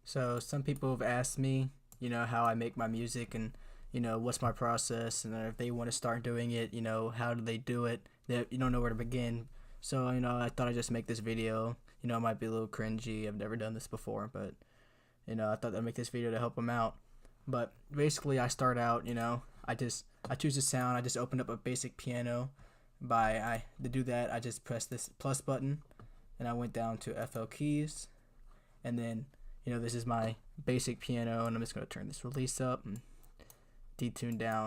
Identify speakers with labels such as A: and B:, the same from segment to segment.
A: So some people have asked me, how I make my music and, what's my process and if they want to start doing it, how do they do it? They you don't know where to begin. So, I thought I'd just make this video. It might be a little cringy. I've never done this before, but, I thought I'd make this video to help them out. But basically I start out, I choose a sound. I just opened up a basic piano to do that, I just press this plus button and I went down to FL keys, and then this is my basic piano, and I'm just going to turn this release up and detune down.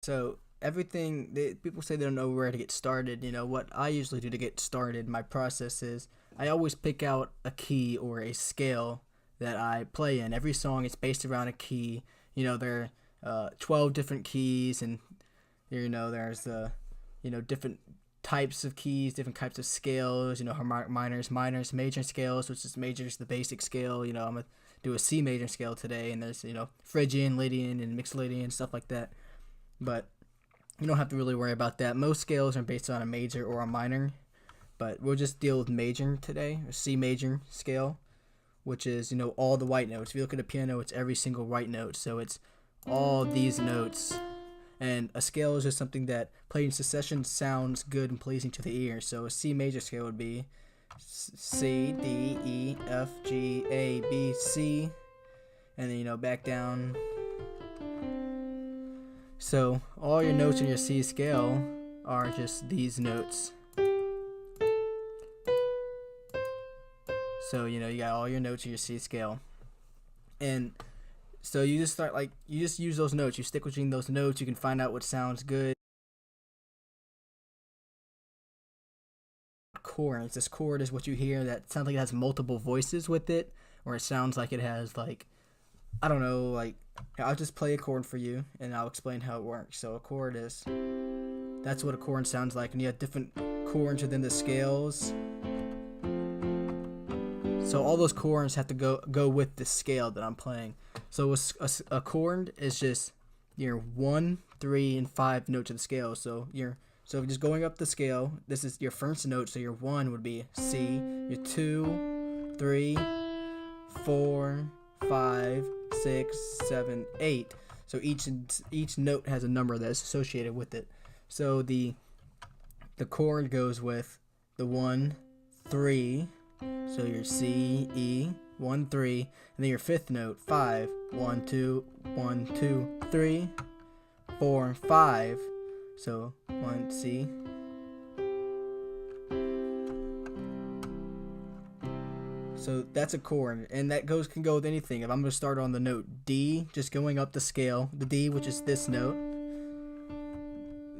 A: So people say they don't know where to get started. What I usually do to get started, my process is I always pick out a key or a scale that I play in. Every song is based around a key. There are 12 different keys, and there's different types of keys, different types of scales, harmonic minors, major scales, which is major is the basic scale. I'm gonna do a C major scale today, and there's Phrygian, Lydian, and Mixolydian, stuff like that. But you don't have to really worry about that. Most scales are based on a major or a minor, but we'll just deal with major today, a C major scale, which is all the white notes. If you look at a piano, it's every single white note, so it's all these notes. And a scale is just something that played in succession sounds good and pleasing to the ear. So a C major scale would be C, D, E, F, G, A, B, C, and then back down. So all your notes in your C scale are just these notes. So you got all your notes in your C scale, and so you just you just use those notes. You stick between those notes. You can find out what sounds good. Chords. This chord is what you hear that sounds like it has multiple voices with it, or it sounds like it has I don't know. I'll just play a chord for you, and I'll explain how it works. So a chord that's what a chord sounds like, and you have different chords within the scales. So all those chords have to go with the scale that I'm playing. So a chord is just your 1, 3, and 5 notes of the scale. So just going up the scale, this is your first note. So your 1 would be C. Your 2, 3, 4, 5, 6, 7, 8. So each note has a number that's associated with it. So the chord goes with the 1, 3. So your C, E, 1, 3, and then your fifth note, 5, 1, 2, 1, 2, 3, 4, 5. So 1, C. So that's a chord, and that can go with anything. If I'm going to start on the note D, just going up the scale, the D, which is this note,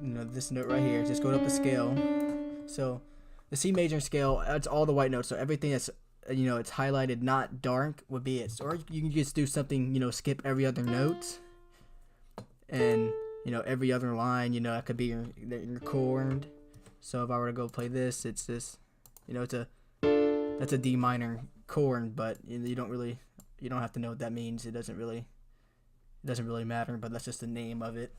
A: this note right here, just going up the scale. So the C major scale, it's all the white notes, so everything that's it's highlighted not dark would be it. Or you can just do something, skip every other note, and every other line, that could be your chord. So if I were to go play this, it's this, that's a D minor chord, but you don't have to know what that means. It doesn't really matter, but that's just the name of it.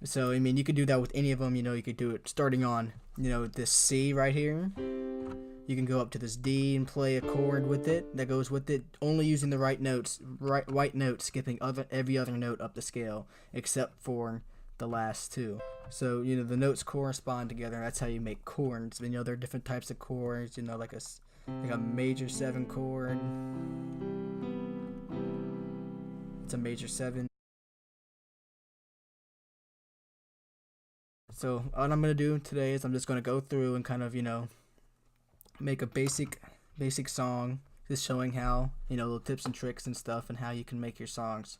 A: So you could do that with any of them. You could do it starting on this C right here. You can go up to this D and play a chord with it that goes with it, only using the white notes, skipping every other note up the scale except for the last two. So the notes correspond together. That's how you make chords. There are different types of chords. Like a major 7 chord. It's a major 7. So what I'm going to do today is I'm just going to go through and kind of, make a basic song, just showing how, little tips and tricks and stuff and how you can make your songs.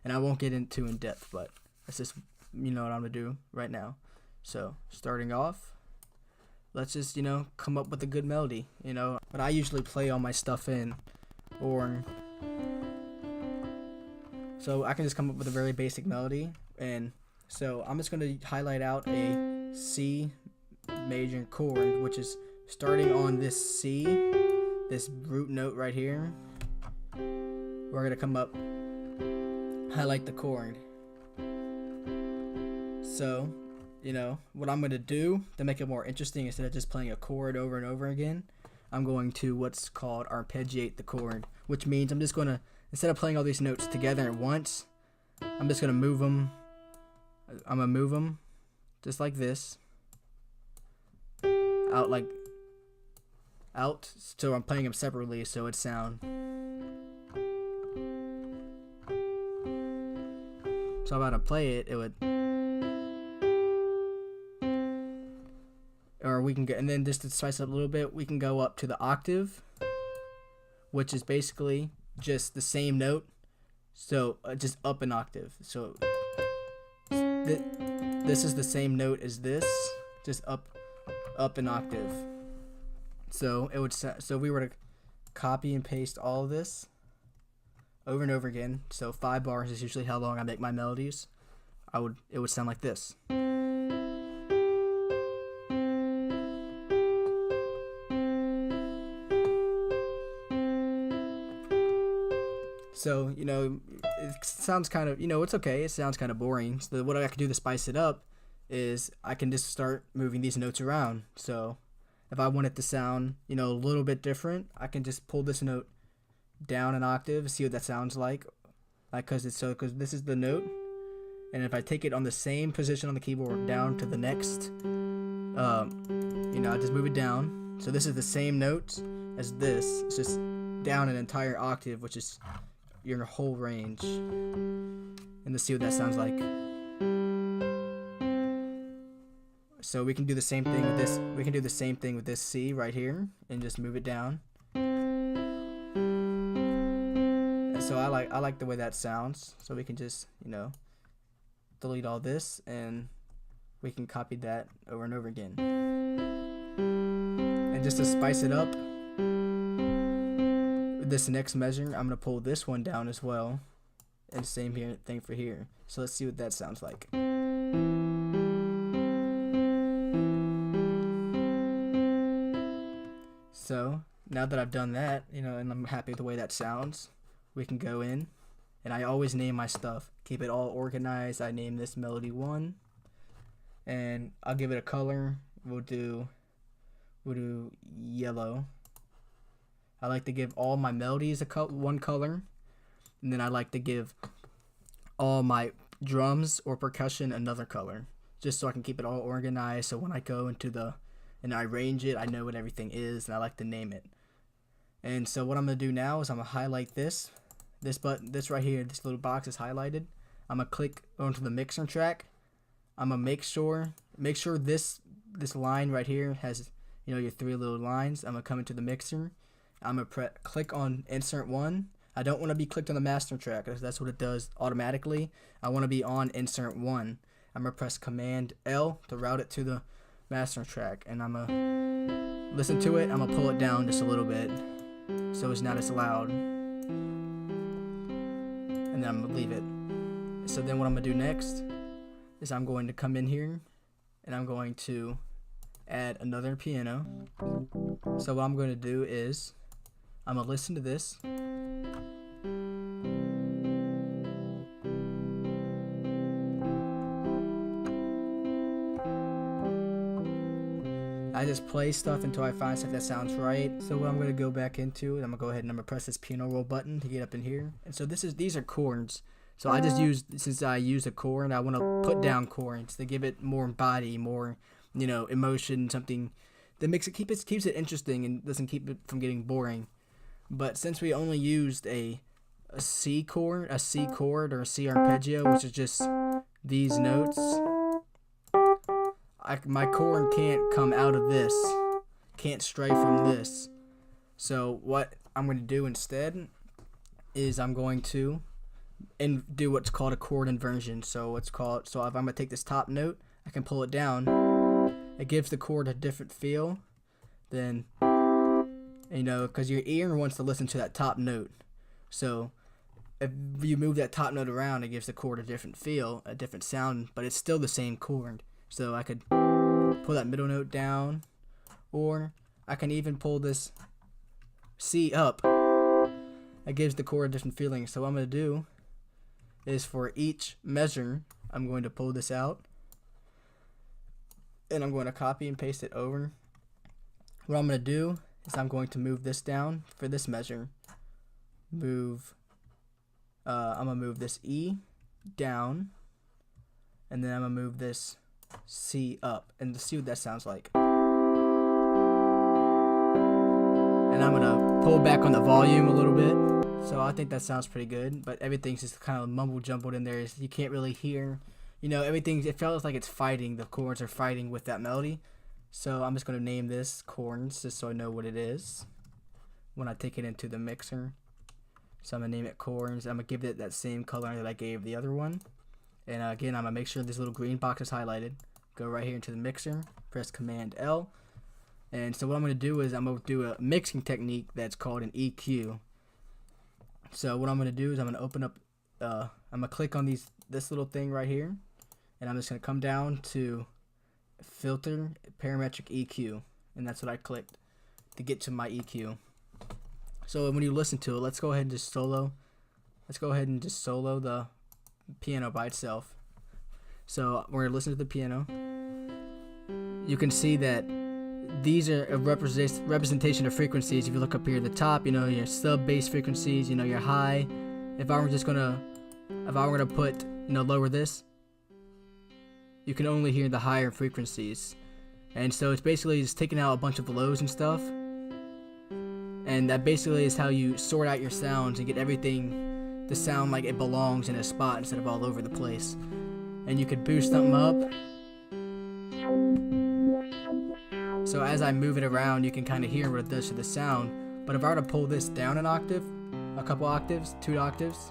A: And I won't get into in depth, but that's just, what I'm going to do right now. So starting off, let's just, come up with a good melody, But I usually play all my stuff in, so I can just come up with a very basic melody. And so I'm just going to highlight out a C major chord, which is starting on this C, this root note right here. We're going to come up, highlight the chord. So, what I'm going to do to make it more interesting, instead of just playing a chord over and over again, I'm going to what's called arpeggiate the chord, which means I'm just going to, instead of playing all these notes together at once, I'm just going to move them. I'm going to move them just like this. Out, so I'm playing them separately so it sound. So I'm about to play it, it would, or we can get, and then just to spice it up a little bit, we can go up to the octave, which is basically just the same note, so just up an octave. So this is the same note as this, just up an octave. So it would, so if we were to copy and paste all of this over and over again, so 5 bars is usually how long I make my melodies, it would sound like this. So, you know, it sounds kind of, you know, it's okay, it sounds kind of boring. So what I can do to spice it up is I can just start moving these notes around. So if I want it to sound, you know, a little bit different, I can just pull this note down an octave, see what that sounds like because this is the note, and if I take it on the same position on the keyboard down to the next, you know, I just move it down. So this is the same note as this. It's just down an entire octave, which is your whole range, and let's see what that sounds like. So we can do the same thing with this. We can do the same thing with this C right here, and just move it down. So I like the way that sounds. So we can just, you know, delete all this, and we can copy that over and over again. And just to spice it up, this next measure, I'm gonna pull this one down as well, and same thing for here. So let's see what that sounds like. So now that I've done that, you know, and I'm happy with the way that sounds, we can go in, and I always name my stuff, keep it all organized. I name this melody 1, and I'll give it a color. We'll do yellow. I like to give all my melodies one color, and then I like to give all my drums or percussion another color, just so I can keep it all organized. So when I go into and I arrange it, I know what everything is, and I like to name it. And so what I'm gonna do now is I'm gonna highlight this button, this right here, this little box is highlighted. I'm gonna click onto the mixer track. I'm gonna make sure this line right here has, you know, your 3 little lines. I'm gonna come into the mixer. I'm gonna click on insert 1. I don't want to be clicked on the master track, because that's what it does automatically. I want to be on insert 1. I'm gonna press Command L to route it to the master track, and I'm gonna listen to it. I'm gonna pull it down just a little bit so it's not as loud, and then I'm gonna leave it. So then what I'm gonna do next is I'm going to come in here, and I'm going to add another piano. So what I'm going to do is I'm gonna listen to this. I just play stuff until I find stuff that sounds right. So what I'm gonna go back into, I'm gonna go ahead and I'm gonna press this piano roll button to get up in here. And so these are chords. So I just since I use a chord, I want to put down chords to give it more body, more, you know, emotion, something that keeps it interesting and doesn't keep it from getting boring. But since we only used a C chord or a C arpeggio, which is just these notes, my chord can't come out of this, can't stray from this. So what I'm going to do instead is I'm going to do what's called a chord inversion. So if I'm going to take this top note, I can pull it down. It gives the chord a different feel than, you know, because your ear wants to listen to that top note. So if you move that top note around, it gives the chord a different feel, a different sound, but it's still the same chord. So I could pull that middle note down, or I can even pull this C up. It gives the chord a different feeling. So what I'm going to do is for each measure, I'm going to pull this out, and I'm going to copy and paste it over. What I'm going to do is I'm going to move this down for this measure. I'm gonna move this E down, and then I'm gonna move this C up, and see what that sounds like. And I'm gonna pull back on the volume a little bit. So I think that sounds pretty good, but everything's just kind of mumble jumbled in there. You can't really hear, everything. It feels like it's fighting. The chords are fighting with that melody. So I'm just gonna name this Chords, just so I know what it is when I take it into the mixer. So I'm gonna name it Chords. I'm gonna give it that same color that I gave the other one. And again, I'm gonna make sure this little green box is highlighted. Go right here into the mixer, press Command L. And so what I'm gonna do is I'm gonna do a mixing technique that's called an EQ. So what I'm gonna do is I'm gonna open up, I'm gonna click on this little thing right here, and I'm just gonna come down to Filter, Parametric EQ, and that's what I clicked to get to my EQ. So when you listen to it, let's go ahead and just solo. Let's go ahead and just solo the piano by itself. So we're gonna listen to the piano. You can see that these are a representation of frequencies. If you look up here at the top, your sub bass frequencies, your high. If I were gonna put, lower this, you can only hear the higher frequencies. And so it's basically just taking out a bunch of lows and stuff. And that basically is how you sort out your sounds and get everything to sound like it belongs in a spot instead of all over the place. And you could boost something up. So as I move it around, you can kind of hear what it does to the sound. But if I were to pull this down an octave, a couple octaves, 2 octaves,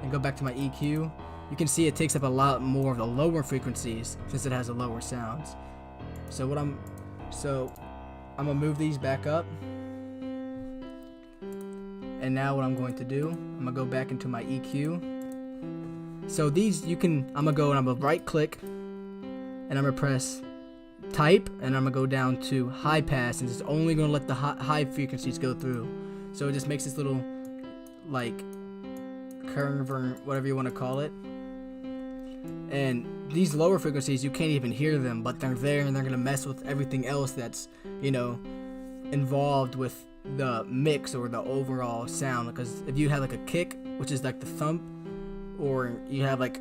A: and go back to my EQ, you can see it takes up a lot more of the lower frequencies since it has the lower sounds. So I'm gonna move these back up. And now what I'm going to do, I'm gonna go back into my EQ. So these I'm gonna go and I'm gonna right click, and I'm gonna press type, and I'm gonna go down to high pass, and it's only gonna let the high frequencies go through. So it just makes this little like curve or whatever you want to call it. And these lower frequencies, you can't even hear them, but they're there, and they're gonna mess with everything else that's involved with the mix or the overall sound. Because if you have like a kick, which is like the thump, or you have like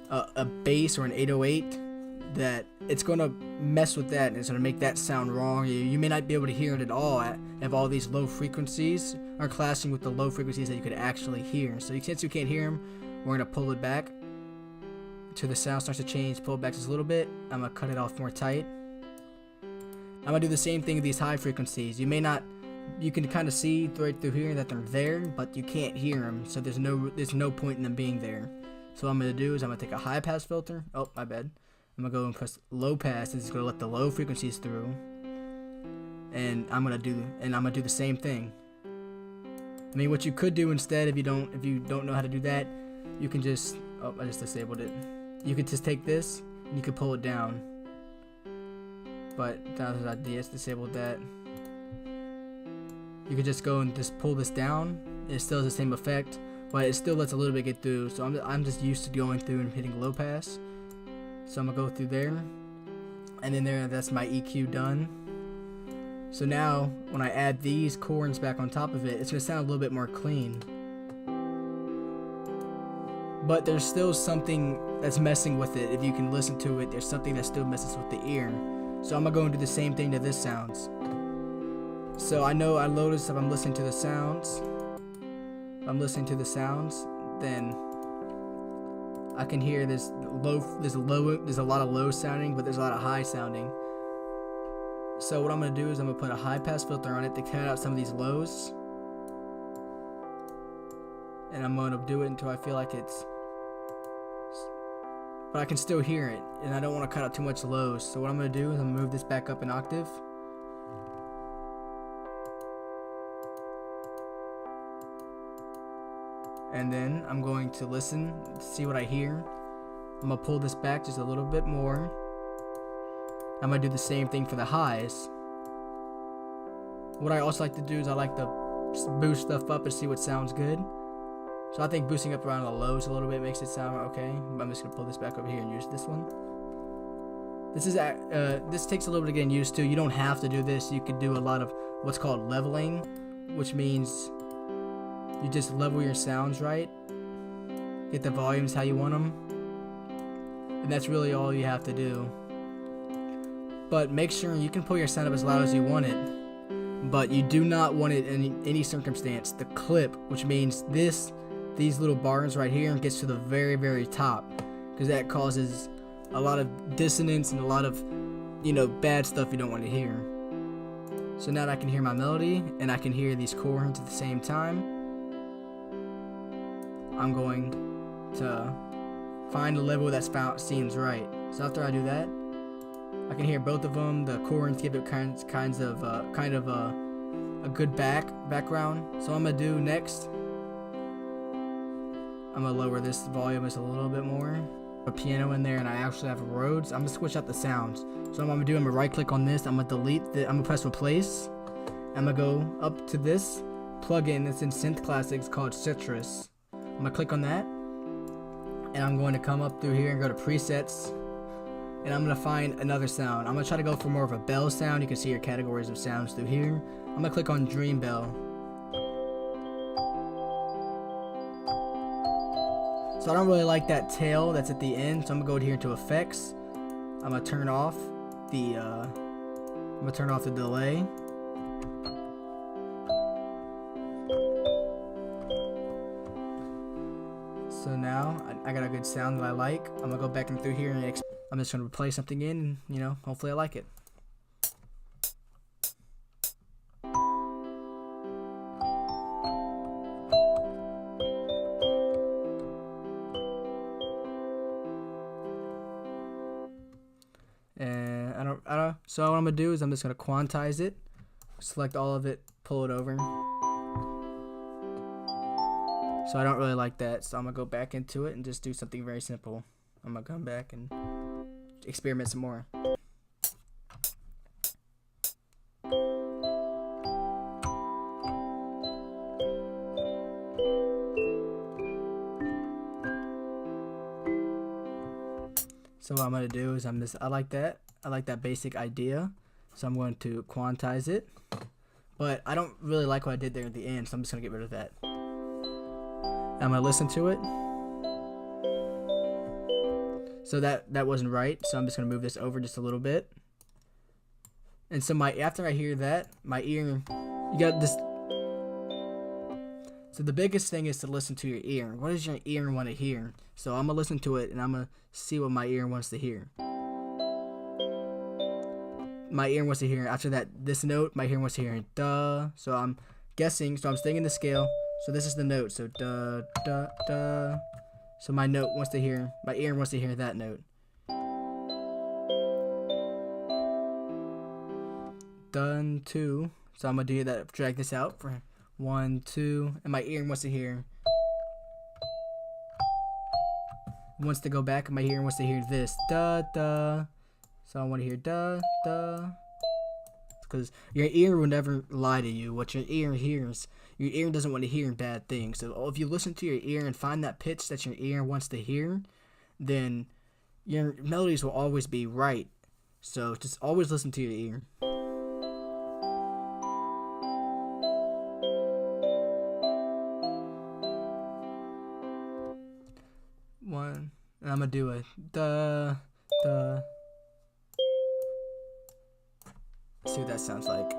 A: a bass or an 808, that it's gonna mess with that, and it's gonna make that sound wrong. You may not be able to hear it at all if all these low frequencies are clashing with the low frequencies that you could actually hear. So since you can't hear them, we're gonna pull it back till the sound starts to change. Pull it back just a little bit. I'm gonna cut it off more tight. I'm gonna do the same thing with these high frequencies. You can kind of see right through here that they're there, but you can't hear them, so there's no point in them being there. So what I'm gonna do is I'm gonna take a high pass filter. Oh, my bad. I'm gonna go and press low pass, and it's gonna let the low frequencies through. And I'm gonna do the same thing. I mean, what you could do instead, if you don't know how to do that, you can just I just disabled it. You could just take this and you could pull it down. But that was I just disabled that. You could just go and just pull this down. It still has the same effect, but it still lets a little bit get through. So I'm just used to going through and hitting low pass. So I'm gonna go through there, and then that's my EQ done. So now when I add these chords back on top of it, it's gonna sound a little bit more clean. But there's still something that's messing with it. If you can listen to it, there's something that still messes with the ear. So I'm gonna go and do the same thing to this sounds. So I notice if I'm listening to the sounds, then I can hear there's a lot of low sounding, but there's a lot of high sounding. So what I'm gonna do is I'm gonna put a high pass filter on it to cut out some of these lows, and I'm gonna do it until I feel like but I can still hear it, and I don't want to cut out too much lows. So what I'm gonna do is I'm gonna move this back up an octave. And then I'm going to listen, see what I hear. I'm gonna pull this back just a little bit more. I'm gonna do the same thing for the highs. What I also like to do is I like to boost stuff up and see what sounds good. So I think boosting up around the lows a little bit makes it sound okay. I'm just gonna pull this back over here and use this one. This takes a little bit of getting used to. You don't have to do this. You could do a lot of what's called leveling, which means you just level your sounds right, get the volumes how you want them, and that's really all you have to do. But make sure you can pull your sound up as loud as you want it, but you do not want it in any circumstance. The clip, which means these little bars right here, gets to the very, very top, because that causes a lot of dissonance and a lot of, bad stuff you don't want to hear. So now that I can hear my melody and I can hear these chords at the same time, I'm going to find a level that seems right. So after I do that, I can hear both of them. The chords give it kind of a good background. So I'm gonna do next, I'm gonna lower this volume just a little bit more. A piano in there, and I actually have Rhodes. I'm gonna switch out the sounds. So what I'm gonna do, I'm gonna right click on this, I'm gonna delete I'm gonna press replace. I'm gonna go up to this plugin that's in Synth Classics called Citrus. I'm gonna click on that, and I'm going to come up through here and go to presets, and I'm gonna find another sound. I'm gonna try to go for more of a bell sound. You can see your categories of sounds through here. I'm gonna click on Dream Bell. So I don't really like that tail that's at the end, so I'm gonna go here to effects. I'm gonna turn off the delay. So now I got a good sound that I like. I'm gonna go back in through here and I'm just gonna play something in, and hopefully I like it. And I don't. So what I'm gonna do is I'm just gonna quantize it, select all of it, pull it over. So I don't really like that, so I'm gonna go back into it and just do something very simple. I'm gonna come back and experiment some more. So what I'm gonna do is I like that basic idea, so I'm going to quantize it, but I don't really like what I did there at the end, so I'm just gonna get rid of that. I'm gonna listen to it. So that wasn't right, so I'm just gonna move this over just a little bit. And so after I hear that, my ear, you got this. So the biggest thing is to listen to your ear. What does your ear want to hear? So I'm gonna listen to it and I'm gonna see what my ear wants to hear. My ear wants to hear, after this note, my ear wants to hear duh. So I'm guessing, so I'm staying in the scale. So this is the note, so duh, duh, duh. So my ear wants to hear that note. Done, 2. So I'm gonna do that, drag this out for 1, 2, and my ear wants to hear. Wants to go back, and my ear wants to hear this, duh, duh. So I want to hear duh, duh. Because your ear will never lie to you. What your ear hears, your ear doesn't want to hear bad things. So if you listen to your ear and find that pitch that your ear wants to hear, then your melodies will always be right. So just always listen to your ear. One, and I'm gonna do a duh, duh. See what that sounds like.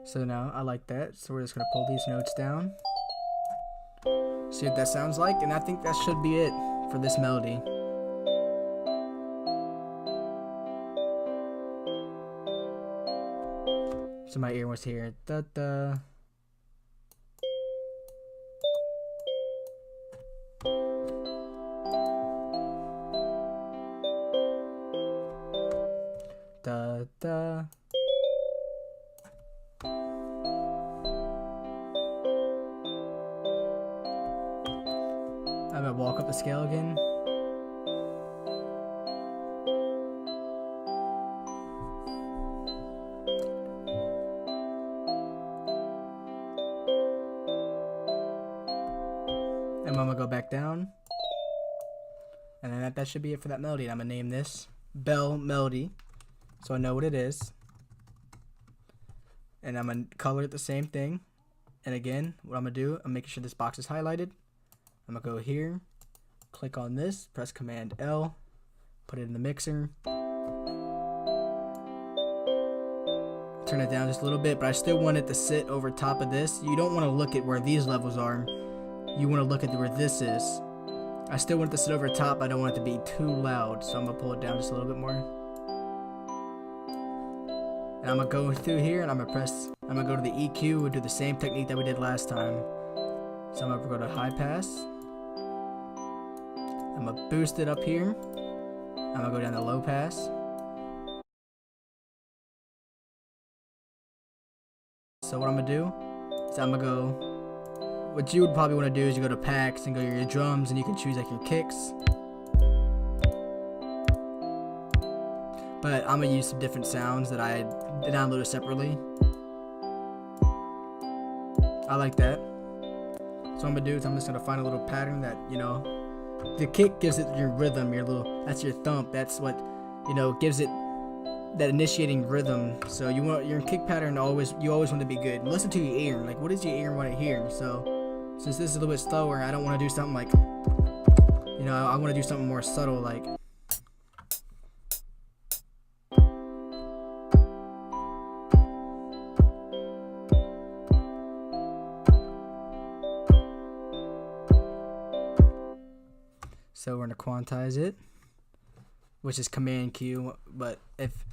A: So now I like that, so we're just gonna pull these notes down. See what that sounds like, and I think that should be it for this melody. So my ear wants to hear da da. Da da. I'm gonna walk up the scale again. And I'm gonna go back down. And then that should be it for that melody. And I'm gonna name this Bell Melody, so I know what it is. And I'm gonna color it the same thing. And again, what I'm gonna do, I'm making sure this box is highlighted. I'm gonna go here, click on this, press Command L, put it in the mixer. Turn it down just a little bit, but I still want it to sit over top of this. You don't want to look at where these levels are. You want to look at where this is. I still want it to sit over top. I don't want it to be too loud, so I'm gonna pull it down just a little bit more. And I'm gonna go through here and I'm gonna go to the EQ. We'll do the same technique that we did last time. So I'm gonna go to high pass. I'm gonna boost it up here. I'm gonna go down to low pass. So what I'm gonna do is I'm gonna go, what you would probably want to do is you go to packs and go to your drums and you can choose like your kicks. But I'm gonna use some different sounds that I downloaded separately. I like that. So what I'm gonna do is I'm just gonna find a little pattern that, you know, the kick gives it your rhythm, that's your thump, that's what, you know, gives it that initiating rhythm. So you want your kick pattern you always want to be good. Listen to your ear, like what does your ear want to hear? So since this is a little bit slower, I don't want to do something like, you know, I want to do something more subtle, like so we're gonna quantize it, which is Command Q. But if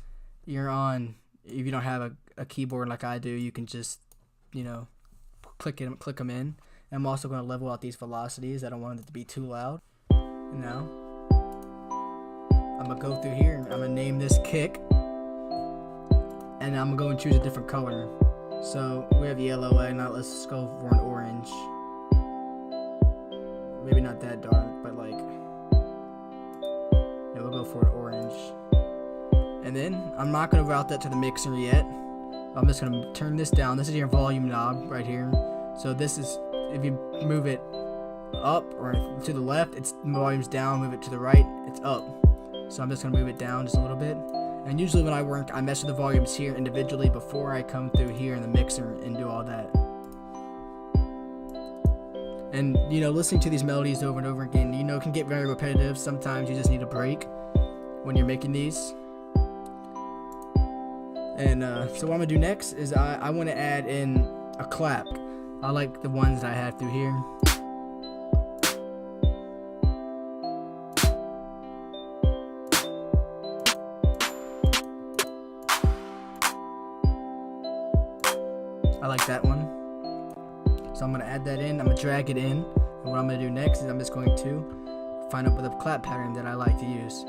A: you don't have a keyboard like I do, you can just, you know, click them in. And I'm also going to level out these velocities. I don't want it to be too loud. And now I'm going to go through here. I'm going to name this kick. And I'm going to go and choose a different color. So we have yellow, and now let's just go for an orange. Maybe not that dark, but like, yeah, we'll go for an orange. And then I'm not going to route that to the mixer yet. I'm just going to turn this down. This is your volume knob right here. So this is, if you move it up or to the left, it's volume's down. Move it to the right, it's up. So I'm just going to move it down just a little bit. And usually when I work, I mess with the volumes here individually before I come through here in the mixer and do all that. And, you know, listening to these melodies over and over again, you know, can get very repetitive. Sometimes you just need a break when you're making these. And so what I'm gonna do next is I want to add in a clap. I like the ones that I have through here. I like that one. So I'm gonna add that in. I'm gonna drag it in. And what I'm gonna do next is I'm just going to find out with a clap pattern that I like to use.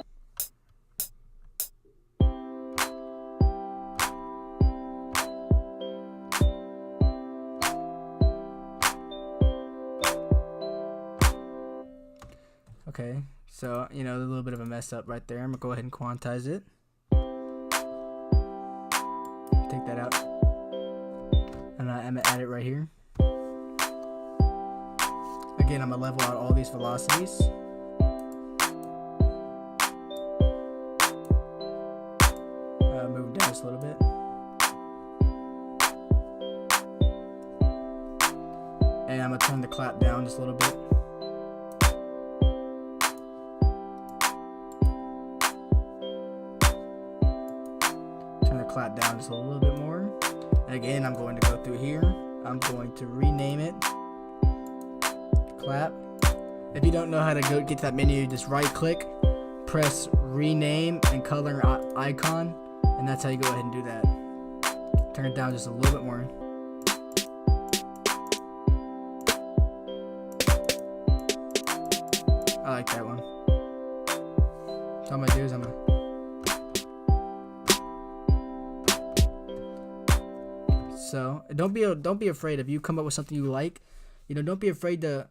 A: Okay, so, you know, a little bit of a mess up right there. I'm gonna go ahead and quantize it. Take that out. And I'm gonna add it right here. Again, I'm gonna level out all these velocities. Move down just a little bit. And I'm gonna turn the clap down just a little bit. Clap down just a little bit more. And again, I'm going to go through here. I'm going to rename it clap. If you don't know how to get to that menu, just right click, press rename and color icon, and that's how you go ahead and do that. Turn it down just a little bit more. I like that one. So what I'm gonna do is I'm gonna So don't be afraid if you come up with something you like. You know, don't be afraid to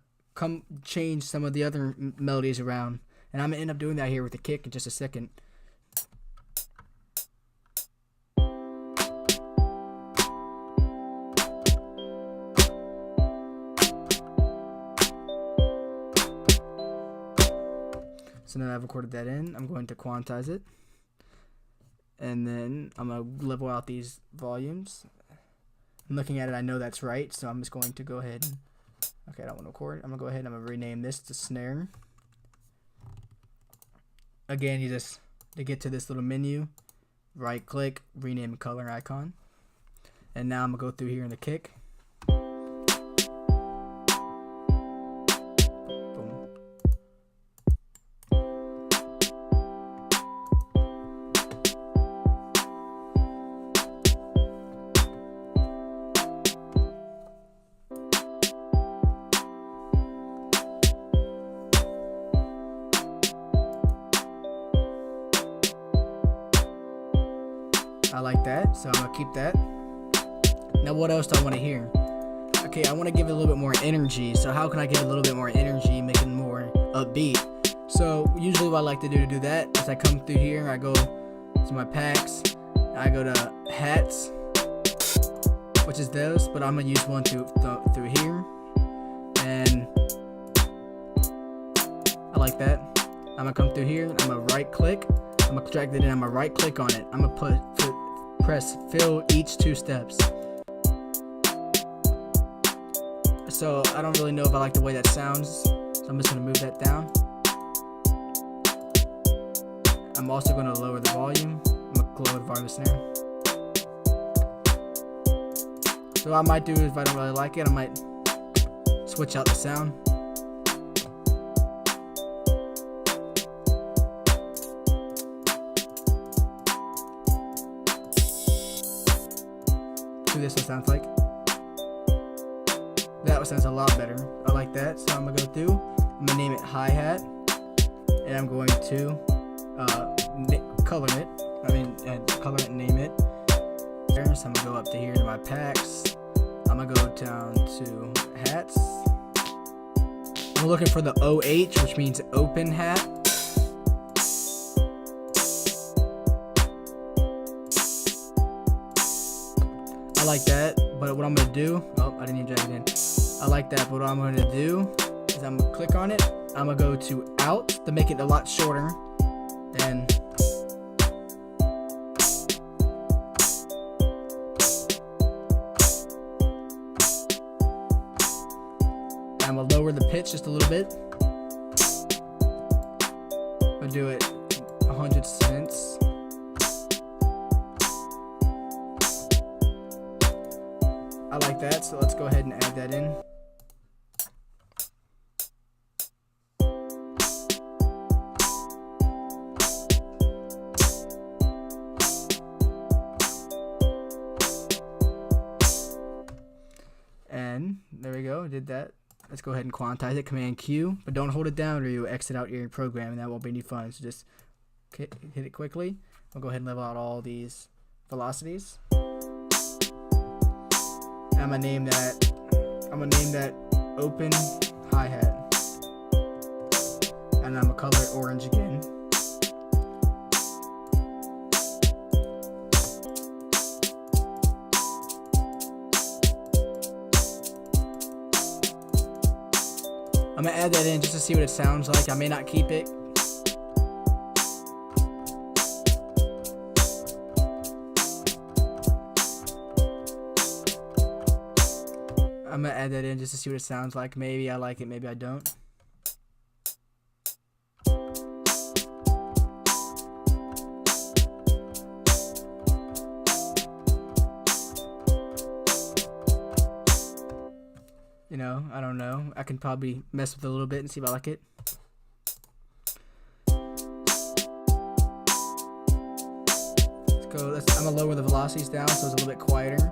A: change some of the other melodies around. And I'm gonna end up doing that here with the kick in just a second. So now I've recorded that in. I'm going to quantize it. And then I'm going to level out these volumes. I'm looking at it, I know that's right, so I'm just going to go ahead and, okay, I don't want to record. I'm going to go ahead and I'm going to rename this to snare. Again, you just, to get to this little menu, right click, rename color icon. And now I'm going to go through here in the kick. Boom. I like that, so I'm going to keep that. Now what else do I want to hear? Okay, I want to give it a little bit more energy. So how can I give it a little bit more energy, make it more upbeat? So usually what I like to do that is I come through here, I go to my packs, I go to hats, which is those, but I'm going to use one through here. And I like that. I'm going to come through here, I'm going to right click, I'm going to drag it in, I'm going to right click on it. I'm going to press fill each 2 steps. So I don't really know if I like the way that sounds, so I'm just going to move that down. I'm also going to lower the volume. I'm going to lower the volume of the snare. So what I might do is, if I don't really like it, I might switch out the sound. See what this one sounds like. That one sounds a lot better. I like that. So I'm gonna go through. I'm gonna name it hi-hat, and I'm going to color it. Color it and name it. So I'm gonna go up to here to my packs. I'm gonna go down to hats. I'm looking for the OH, which means open hat. I like that, but what I'm gonna do, oh, I didn't even drag it in. I like that, but what I'm gonna do is I'm gonna click on it. I'm gonna go to out to make it a lot shorter, and I'm gonna lower the pitch just a little bit. I'll do it 100 cents. I like that, so let's go ahead and add that in. And there we go, did that. Let's go ahead and quantize it, Command Q, but don't hold it down or you exit out your program and that won't be any fun. So just hit it quickly. We'll go ahead and level out all these velocities. I'm gonna name that open hi-hat, and I'm gonna color it orange again. I'm gonna add that in just to see what it sounds like. I may not keep it. I'm gonna add that in just to see what it sounds like. Maybe I like it, maybe I don't. You know, I don't know. I can probably mess with it a little bit and see if I like it. Let's go. I'm gonna lower the velocities down so it's a little bit quieter.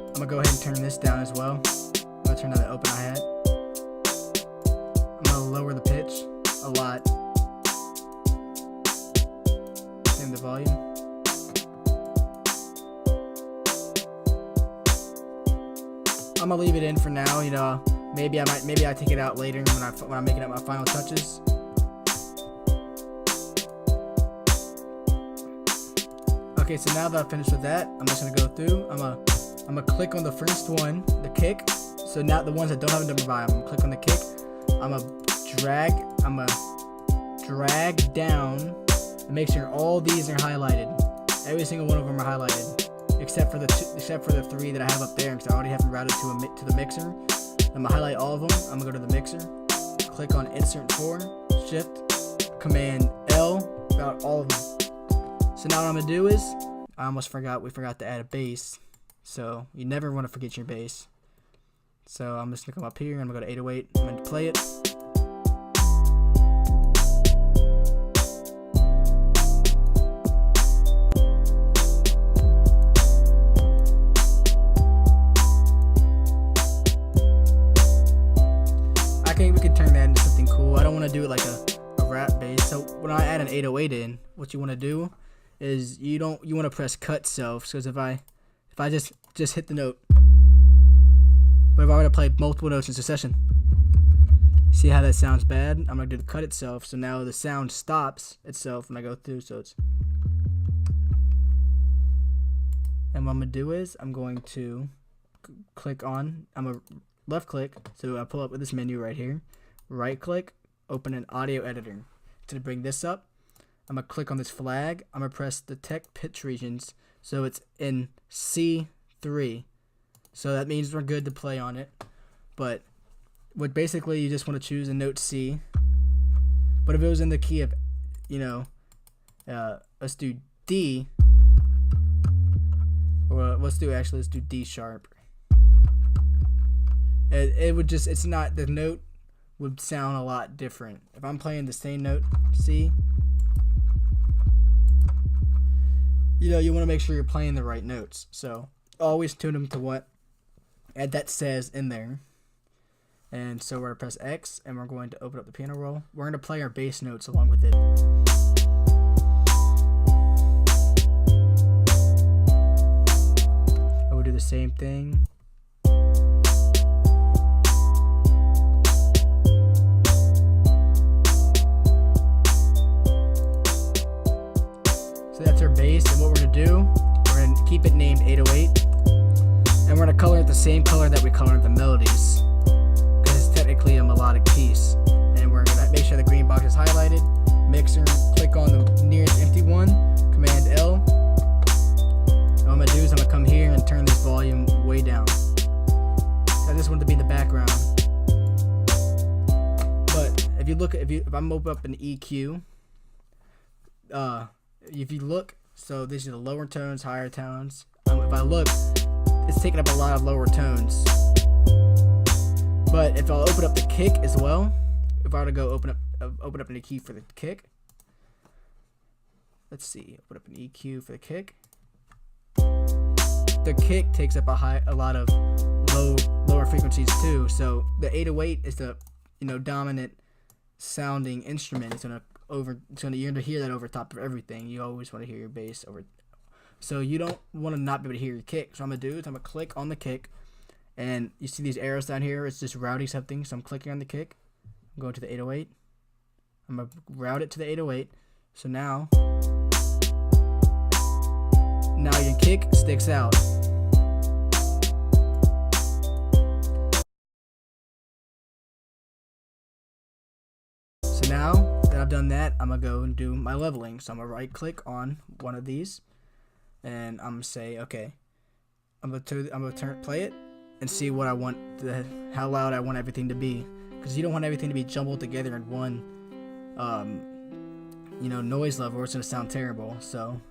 A: I'm gonna go ahead and turn this down as well. I'm gonna turn down the open hi-hat. I'm gonna lower the pitch a lot. Same the volume. I'm gonna leave it in for now. You know, maybe I take it out later when I'm making up my final touches. Okay, so now that I've finished with that, I'm just gonna go through. I'm I'm gonna click on the first one, the kick. So now the ones that don't have a number by, I'm gonna click on the kick. I'm gonna drag down and make sure all these are highlighted. Every single one of them are highlighted, except for the three that I have up there, because I already have them routed to the mixer. I'm gonna highlight all of them. I'm gonna go to the mixer, click on Insert 4, Shift, Command L, about all of them. So now what I'm gonna do is, we forgot to add a bass. So you never want to forget your bass. So I'm just gonna come up here. I'm gonna go to 808. I'm gonna play it. We could turn that into something cool. I don't want to do it like a rap bass. So when I add an 808 in, what you want to do is you want to press cut self. Because if I just hit the note, but if I were to play multiple notes in succession, see how that sounds bad? I'm gonna do the cut itself. So now the sound stops itself when I go through. So it's, and what I'm gonna do is I'm going to click on. I'm a left click, so I pull up with this menu right here, right click, open an audio editor. To bring this up, I'm gonna click on this flag. I'm gonna press detect pitch regions, so it's in C3. So that means we're good to play on it. But what basically you just want to choose a note C. But if it was in the key of, let's do D, or let's do D sharp. It would just, it's not, the note would sound a lot different. If I'm playing the same note, C, you want to make sure you're playing the right notes. So always tune them to what that says in there. And so we're going to press X, and we're going to open up the piano roll. We're going to play our bass notes along with it. And we'll do the same thing. That's our bass, and what we're going to do, we're going to keep it named 808, and we're going to color it the same color that we colored the melodies, because it's technically a melodic piece. And we're going to make sure the green box is highlighted, mixer, click on the nearest empty one, Command L, and what I'm going to do is I'm going to come here and turn this volume way down. I just want it to be in the background. But if I'm open up an EQ, if you look, so these are the lower tones, higher tones. If I look, it's taking up a lot of lower tones. But if I'll open up the kick as well, if I were to go open up an EQ for the kick, let's see, open up an EQ for the kick. The kick takes up a lot of lower frequencies too. So the 808 is the dominant sounding instrument. It's gonna you're gonna hear that over top of everything. You always want to hear your bass over, so you don't want to not be able to hear your kick. So I'm gonna do is I'm gonna click on the kick, and you see these arrows down here. It's just routing something. So I'm clicking on the kick. I'm going to the 808. I'm gonna route it to the 808. So now your kick sticks out. So now that I've done that, I'm gonna go and do my leveling. So I'm gonna right click on one of these, and I'm gonna say, okay, I'm gonna play it and see what I want, how loud I want everything to be, because you don't want everything to be jumbled together in one, noise level, or it's gonna sound terrible. So,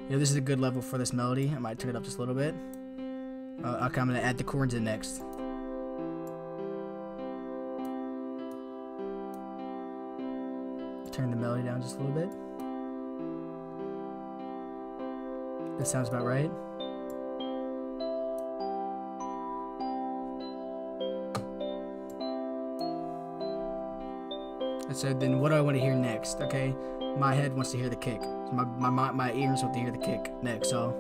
A: this is a good level for this melody. I might turn it up just a little bit. Okay, I'm gonna add the chords in next. Turn the melody down just a little bit. That sounds about right. And so then what do I want to hear next? Okay, my head wants to hear the kick. So my ears want to hear the kick next. So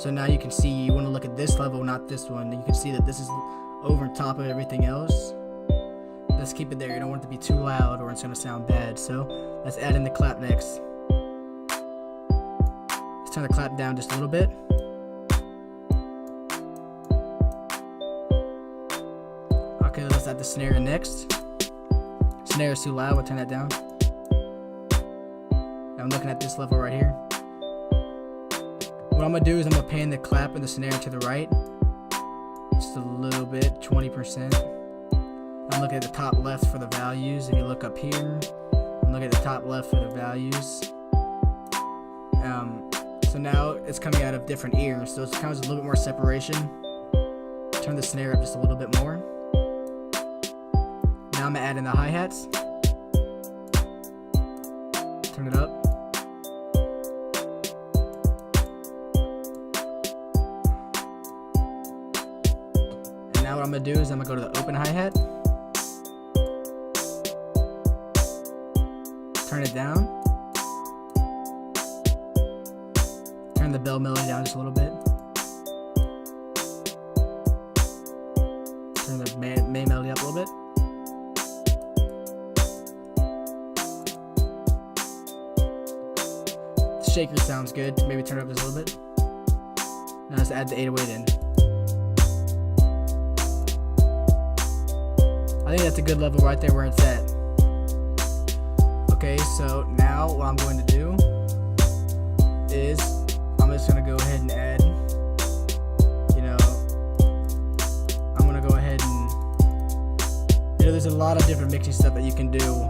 A: now you can see, you want to look at this level, not this one. You can see that this is over top of everything else. Let's keep it there. You don't want it to be too loud or it's going to sound bad. So let's add in the clap next. turn the clap down just a little bit. Okay, let's add the snare in next. Snare is too loud, we'll turn that down. I'm looking at this level right here. What I'm gonna do is I'm gonna pan the clap and the snare to the right. Just a little bit, 20%. I'm looking at the top left for the values. If you look up here, I'm looking at the top left for the values. So now it's coming out of different ears, so it's kind of a little bit more separation. Turn the snare up just a little bit more. Now I'm gonna add in the hi-hats. Turn it up. And now what I'm gonna do is I'm gonna go to the open hi-hat. Turn it down. Turn the bell melody down just a little bit. Turn the main melody up a little bit. The shaker sounds good. Maybe turn it up just a little bit. Now let's add the 808 in. I think that's a good level right there where it's at. Okay, so now what I'm going to do is I'm just going to go ahead and add, I'm going to go ahead and, there's a lot of different mixing stuff that you can do.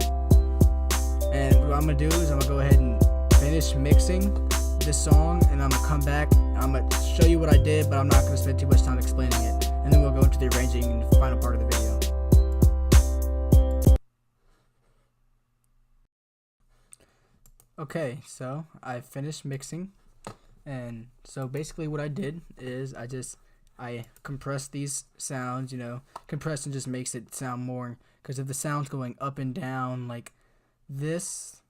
A: And what I'm going to do is I'm going to go ahead and finish mixing this song, and I'm going to come back. I'm going to show you what I did, but I'm not going to spend too much time explaining it. And then we'll go into the arranging and the final part of the video. Okay, so I finished mixing, and so basically what I did is I compressed these sounds. Compression just makes it sound more, because if the sound's going up and down like this,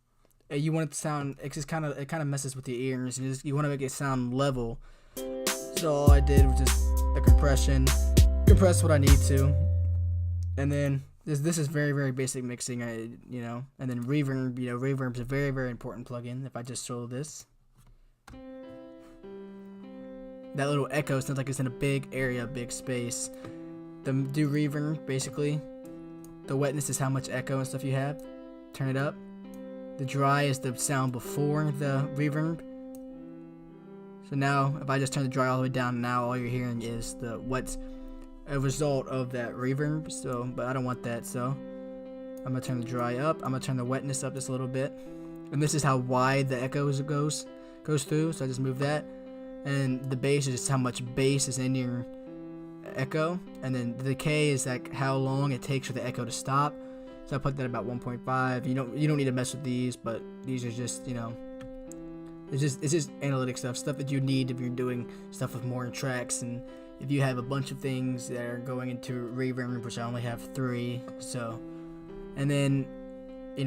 A: you want it to sound, it kind of messes with your ears, and you want to make it sound level. So all I did was just the compression, compress what I need to, and then this is very, very basic mixing, and then reverb. Reverb is a very, very important plugin. If I just show this, that little echo sounds like it's in a big area, big space. Do reverb, basically, the wetness is how much echo and stuff you have. Turn it up. The dry is the sound before the reverb. So now, if I just turn the dry all the way down, now all you're hearing is what's a result of that reverb. So, but I don't want that, so I'm gonna turn the dry up. I'm gonna turn the wetness up just a little bit, and this is how wide the echo goes through. So I just move that, and the bass is just how much bass is in your echo, and then the decay is like how long it takes for the echo to stop. So I put that at about 1.5. You don't need to mess with these, but these are just it's just analytic stuff that you need if you're doing stuff with more tracks, and if you have a bunch of things that are going into reverb, which I only have 3. So, and then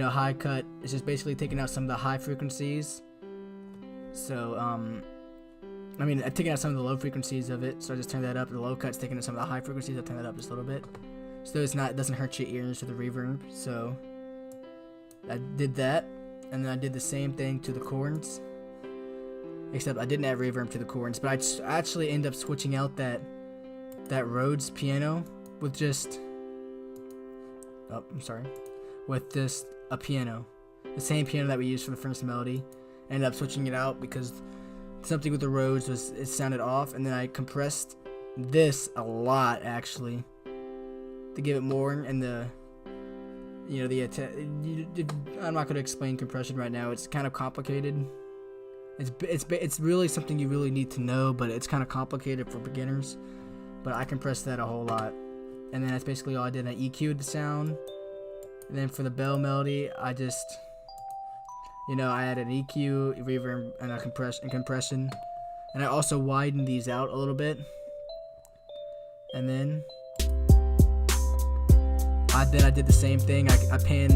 A: high cut is just basically taking out some of the high frequencies. So I'm taking out some of the low frequencies of it, so I just turn that up. The low cut's taking out some of the high frequencies. I turn that up just a little bit, so it doesn't hurt your ears with the reverb. So I did that, and then I did the same thing to the chords, except I didn't add reverb to the chords. But I actually end up switching out that Rhodes piano with just with just a piano, the same piano that we used for the first melody. I ended up switching it out because something with the Rhodes it sounded off, and then I compressed this a lot actually to give it more, and I'm not going to explain compression right now. It's kind of complicated. It's really something you really need to know, but it's kind of complicated for beginners. But I compressed that a whole lot, and then that's basically all I did. I EQ'd the sound, and then for the bell melody, I just I added an EQ, reverb, and a compression, and I also widened these out a little bit, and then I did the same thing. I panned,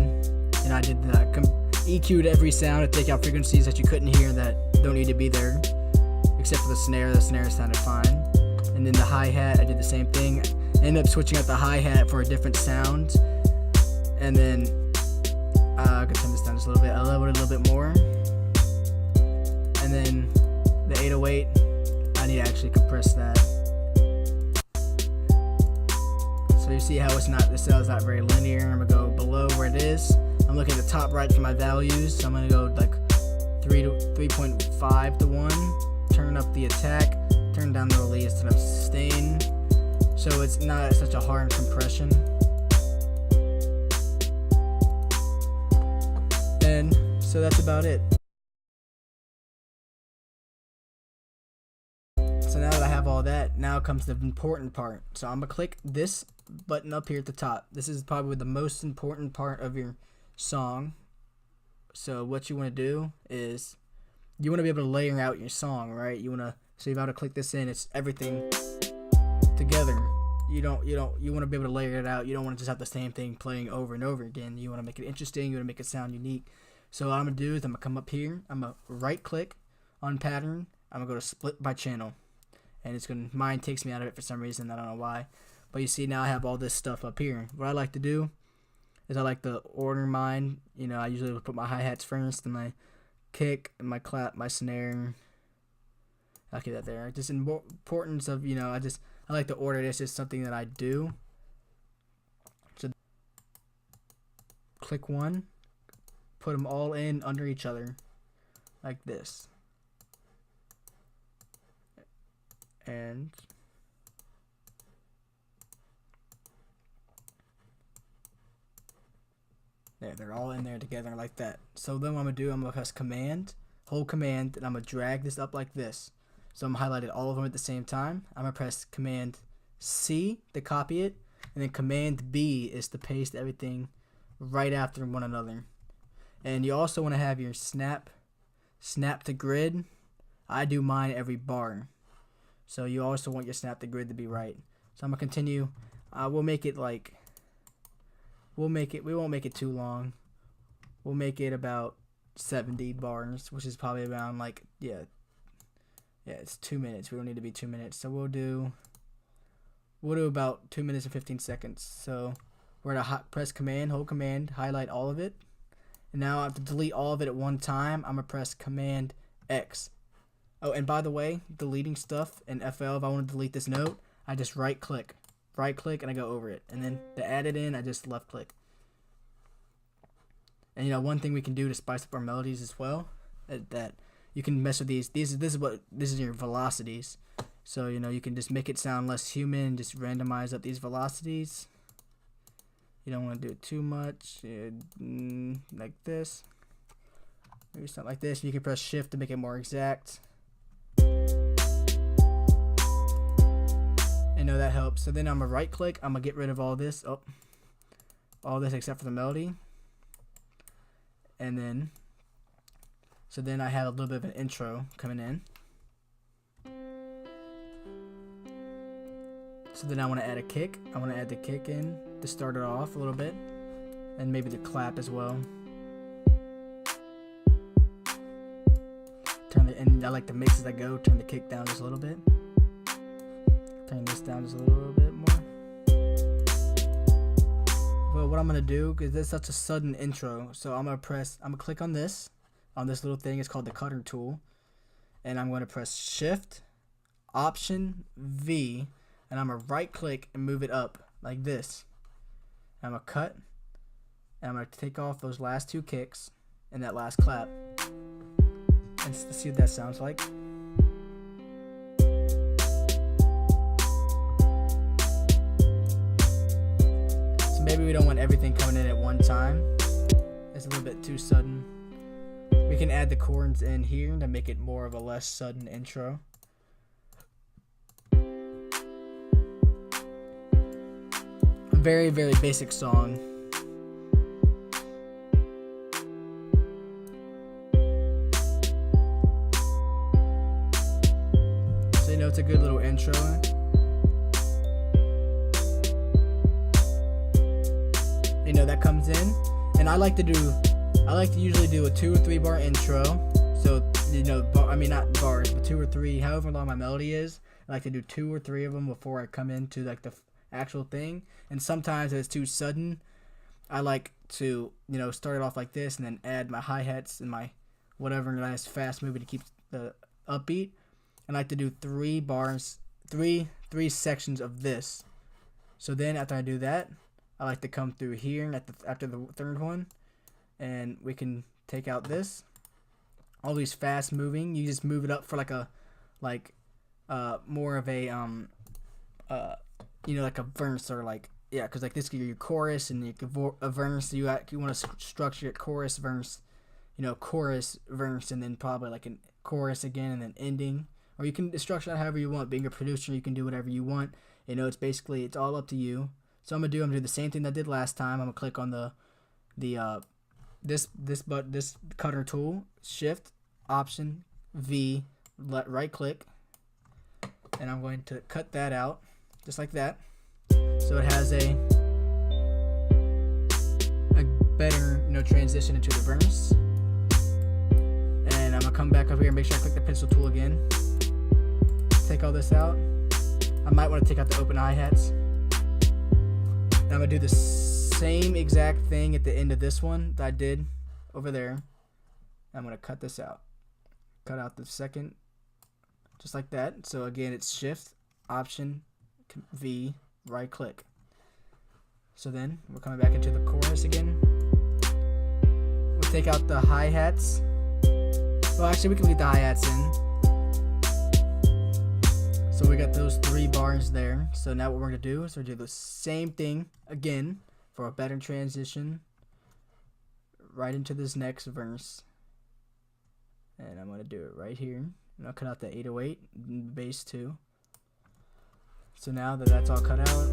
A: and I did EQ'd every sound to take out frequencies that you couldn't hear that don't need to be there, except for the snare. The snare sounded fine. And then the hi-hat, I did the same thing. I ended up switching out the hi-hat for a different sound, and then I could turn this down just a little bit. I leveled it a little bit more, and then wait. I need to actually compress that. So you see how the cell's not very linear. I'm gonna go below where it is. I'm looking at the top right for my values. So I'm gonna go like 3.5 to 1. Turn up the attack. Turn down the release. Turn up sustain. So it's not such a hard compression. And so that's about it. So now that I have all that, now comes the important part. So I'm gonna click this button up here at the top. This is probably the most important part of your song. So what you want to do is you want to be able to layer out your song, right? You want to, so you're about to click this in, it's everything together. You want to be able to layer it out. You don't want to just have the same thing playing over and over again. You want to make it interesting. You want to make it sound unique. So what I'm gonna do is I'm gonna come up here. I'm gonna right click on pattern. I'm gonna go to split by channel, and mine takes me out of it for some reason. I don't know why. But you see now I have all this stuff up here. What I like to do is I like to order mine. You know, I usually would put my hi-hats first, and my kick, and my clap, my snare. I'll keep that there. Just importance of, you know, I like to order this. It's something that I do. So click one, put them all in under each other like this. And there, they're all in there together like that. So then what I'm gonna do, I'm gonna press command, hold command, and I'm gonna drag this up like this. So I'm highlighted all of them at the same time. I'm gonna press command C to copy it, and then command B is to paste everything right after one another. And you also want to have your snap to grid. I do mine every bar. So you also want your snap to grid to be right. So I'm gonna continue. We'll make it like, we won't make it too long. We'll make it about 70 bars, which is probably around like, yeah, it's 2 minutes. We don't need to be 2 minutes. So we'll do about 2 minutes and 15 seconds. So we're gonna press command, hold command, highlight all of it. And now I have to delete all of it at one time. I'm gonna press command X. Oh, and by the way, deleting stuff in FL, if I want to delete this note, I just right click, and I go over it. And then to add it in, I just left click. And you know, one thing we can do to spice up our melodies as well, that you can mess with these. This is your velocities. So you know, you can just make it sound less human, just randomize up these velocities. You don't want to do it too much, like this. Maybe something like this. You can press shift to make it more exact. I know that helps. So then I'm gonna right click. I'm gonna get rid of all this. All this except for the melody. And then, so then I have a little bit of an intro coming in. So then I want to add a kick. I want to add the kick in to start it off a little bit, and maybe the clap as well. And I like to mix as I go. Turn the kick down just a little bit. Turn this down just a little bit more. Well, what I'm gonna do, because this is such a sudden intro, so I'm gonna click on this little thing. It's called the cutter tool, and I'm gonna press Shift, Option V, and I'm gonna right click and move it up like this. I'm gonna cut, and I'm gonna take off those last two kicks and that last clap, and see what that sounds like. Maybe we don't want everything coming in at one time. It's a little bit too sudden. We can add the chords in here to make it more of a less sudden intro. A very, very basic song. So you know, it's a good little intro. You know, that comes in, and I like to usually do a 2 or 3 bar intro. So you know, not bars, but 2 or 3, however long my melody is. I like to do 2 or 3 of them before I come into like the actual thing. And sometimes if it's too sudden, I like to, you know, start it off like this and then add my hi-hats and my whatever nice fast movie to keep the upbeat. I like to do 3 bars, three sections of this. So then after I do that, I like to come through here after the third one, and we can take out this. All these fast moving, you just move it up for more of a like a verse, or because like this could be your chorus, and you could a verse. You want to structure it chorus verse, chorus verse, and then probably like a chorus again, and then ending. Or you can structure that however you want. Being a producer, you can do whatever you want. It's all up to you. So I'm gonna do the same thing that I did last time. I'm gonna click on this cutter tool, Shift, Option, V, right click, and I'm going to cut that out just like that. So it has a better transition into the verse. And I'm gonna come back up here and make sure I click the pencil tool again. Take all this out. I might want to take out the open hi-hats. And I'm gonna do the same exact thing at the end of this one that I did over there. I'm gonna cut this out. Cut out the second, just like that. So again, it's Shift, Option, V, right click. So then we're coming back into the chorus again. We'll take out the hi-hats. Well, actually, we can leave the hi-hats in. So we got those 3 bars there. So now what we're gonna do is do the same thing again for a better transition right into this next verse. And I'm gonna do it right here. And I'll cut out the 808 bass too. So now that that's all cut out,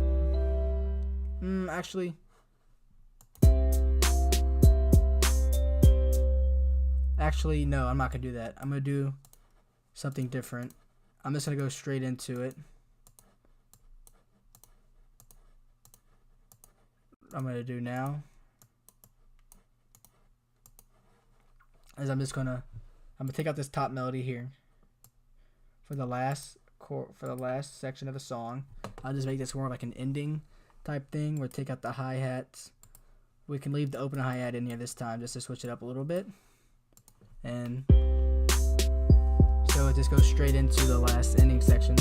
A: actually no, I'm not gonna do that. I'm gonna do something different. I'm just gonna go straight into it. I'm gonna do now is I'm gonna take out this top melody here for the last section of the song. I'll just make this more like an ending type thing. We'll take out the hi-hats. We can leave the open hi-hat in here this time just to switch it up a little bit. And so it just goes straight into the last ending section.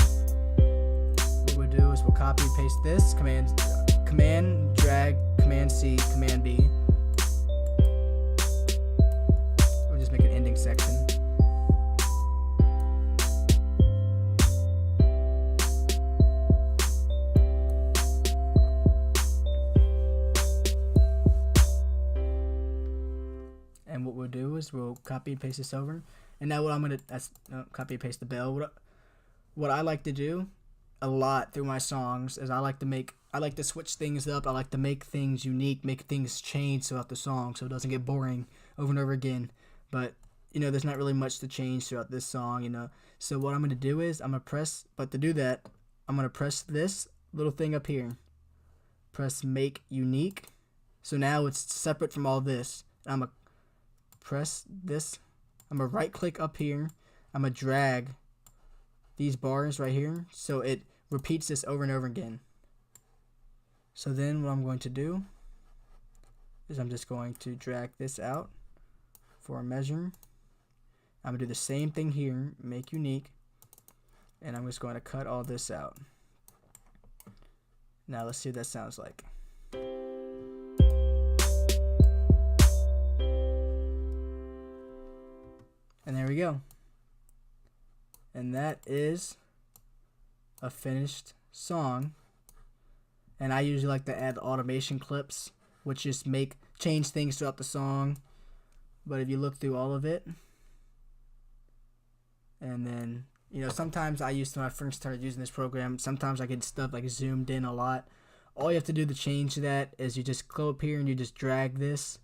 A: What we'll do is we'll copy and paste this, command drag, command C, command B. We'll just make an ending section. And what we'll do is we'll copy and paste this over. And now what I'm gonna copy and paste the bell. What I like to do a lot through my songs is I like to switch things up. I like to make things unique, make things change throughout the song, so it doesn't get boring over and over again. But there's not really much to change throughout this song. So what I'm gonna do is to do that, I'm gonna press this little thing up here. Press Make Unique. So now it's separate from all this. I'm gonna press this. I'm gonna right click up here. I'm gonna drag these bars right here so it repeats this over and over again. So then what I'm going to do is I'm just going to drag this out for a measure. I'm gonna do the same thing here, make unique, and I'm just going to cut all this out. Now let's see what that sounds like. And there we go. And that is a finished song. And I usually like to add automation clips, which just change things throughout the song. But if you look through all of it, and then sometimes when I first started using this program, sometimes I get stuff like zoomed in a lot. All you have to do to change that is you just go up here and you just drag this.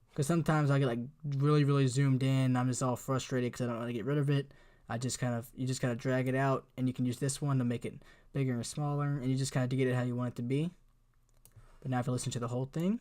A: Because sometimes I get really, really zoomed in. And I'm just all frustrated because I don't want to get rid of it. You just kind of drag it out, and you can use this one to make it bigger and smaller, and you just kind of get it how you want it to be. But now if you listen to the whole thing.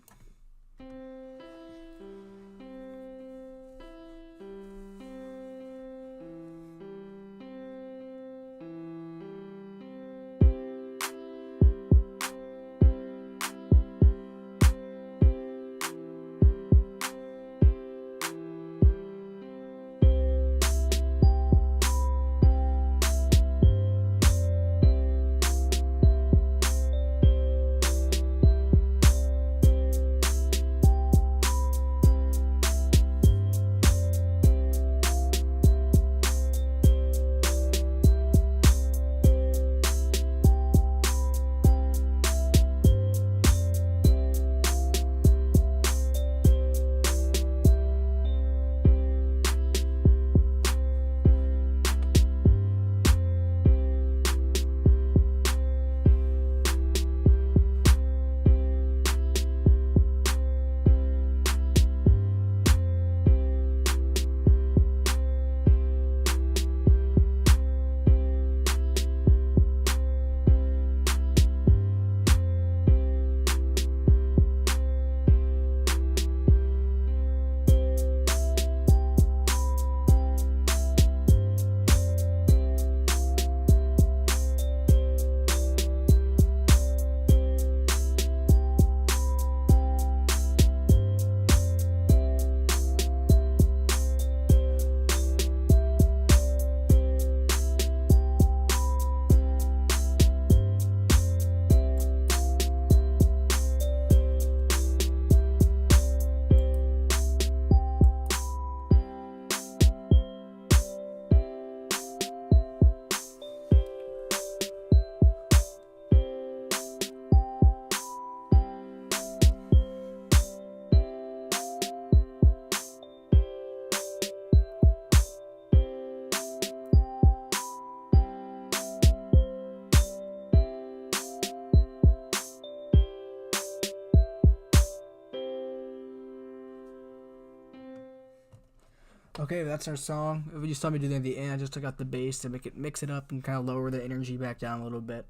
A: Okay, that's our song. If you saw me do that at the end, I just took out the bass to make it mix it up and kind of lower the energy back down a little bit.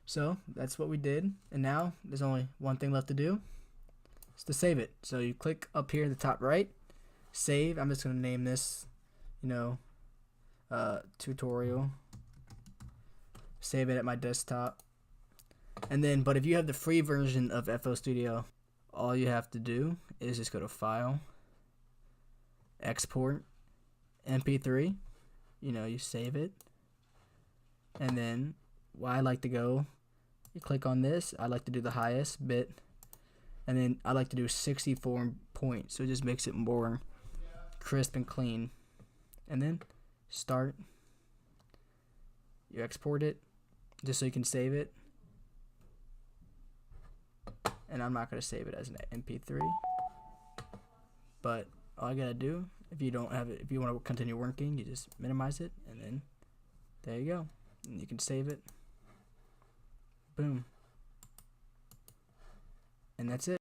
A: So that's what we did, and now there's only one thing left to do. It's to save it. So you click up here in the top right, save. I'm just gonna name this, you know, tutorial. Save it at my desktop. And then, but if you have the free version of FL Studio, all you have to do is just go to File, Export, MP3. You know, you save it. And then, where I like to go, you click on this. I like to do the highest bit. And then I like to do 64 points, so it just makes it more crisp and clean. And then, start. You export it, just so you can save it. And I'm not going to save it as an MP3, but all you got to do, if you don't have it, if you want to continue working, you just minimize it, and then there you go, and you can save it. Boom. And that's it.